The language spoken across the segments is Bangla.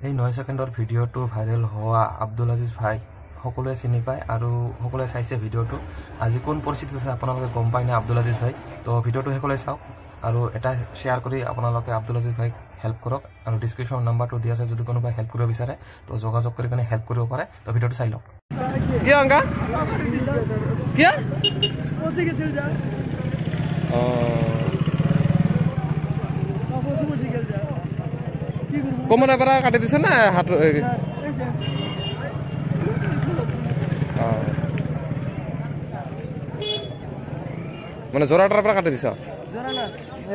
এই 9 সেকেন্ডৰ ভিডিঅ'টো ভাইৰেল হোৱা আব্দুল আজিজ ভাই সকলোৱে চিনি পায় আৰু সকলোৱে চাইছে ভিডিঅ'টো। আজি কোন পৰিস্থিতিত আছে আপোনালোকে গম পায় না আব্দুল আজিজ ভাই। তো ভিডিঅ'টো সকলোৱে চাওক আৰু এটা শ্বেয়াৰ কৰি আপোনালোকে আব্দুল আজিজ ভাইক হেল্প কৰক আৰু ডিসক্ৰিপশন নাম্বাৰটো দিয়া আছে, যদি কোনোবাই হেল্প কৰিব বিচাৰে তো যোগাযোগ কৰি কিনে হেল্প কৰিব পাৰে। তো ভিডিঅ'টো চাই লওক। কি অংকা কি পচি গেছিল যা পচি গেল যা কি করব কোমরে পারা কাটি দিছ না হাত মানে জোড়াটার পারা কাটি দিছ জোড়া না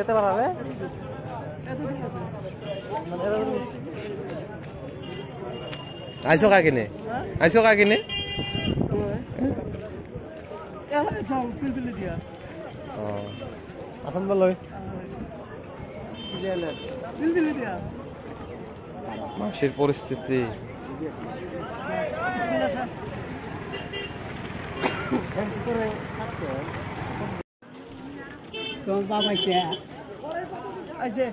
এতে পারা রে এত দিন আছে মানে আইছো কা কিনে আইছো কা কিনে এলা যাও পিলপিলি দিয়া আসান বলই দিয়ালে পিলপিলি দিয়া মাসের পরিস্থিতি বিসমিল্লাহ স্যার থ্যাঙ্ক ইউ করে আছে তো বাবা কে আইছে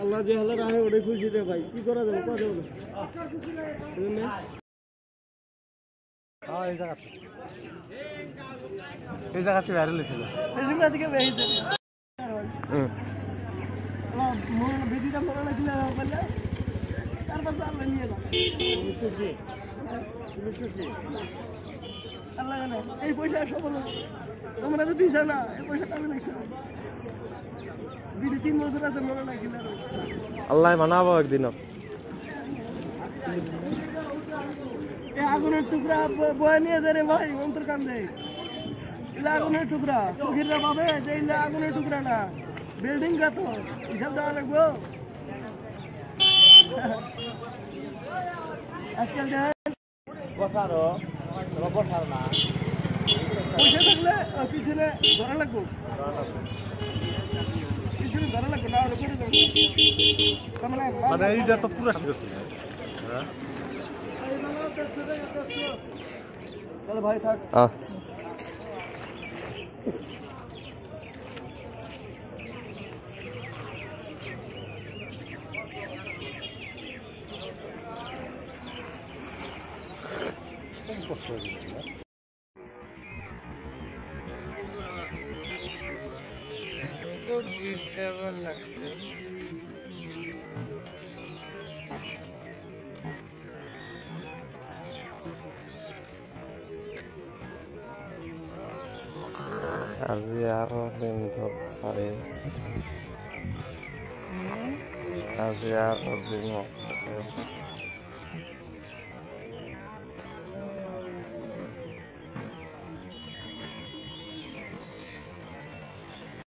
আল্লাহ যে হালে রাহে ওরে খুশি রে ভাই কি করা যাবে কত যাবে শুনে হ্যাঁ এই জায়গাতে ভাইরাল হইছিল এই জায়গা থেকে বেরিয়েছে মোর ভিডিওটা মনে লাগছিল বলে তারপর আল্লাহ নিয়ে এলো আল্লাহ জানে এই পয়সা সব হলো তোমরা তো দিছ না এই পয়সা আমি লাগছে ভিডিও 3 বছর আছে মনে লাগছিল আল্লাহ বানাবো একদিন এই আগুনের টুকরা বয়ে নিয়ে যায় রে ভাই অন্তর কান দেয় ইলা আগুনের টুকরা ফকিররা পাবে যে ইলা আগুনের টুকরা না বিল্ডিং কা তো হিসাব দেওয়া লাগবো আজকাল যে বসারো বসার না পয়সা থাকলে পিছনে ধরা লাগবো পিছনে ধরা লাগবো না ওরে করে দেবো মানে এইটা তো পুরো করছে হ্যাঁ চল ভাই থাক কষ্ট হয়ে গেল তো ডিস্টার্ব লাগছে আজি আরো দিন ধরে আজি আরো দিন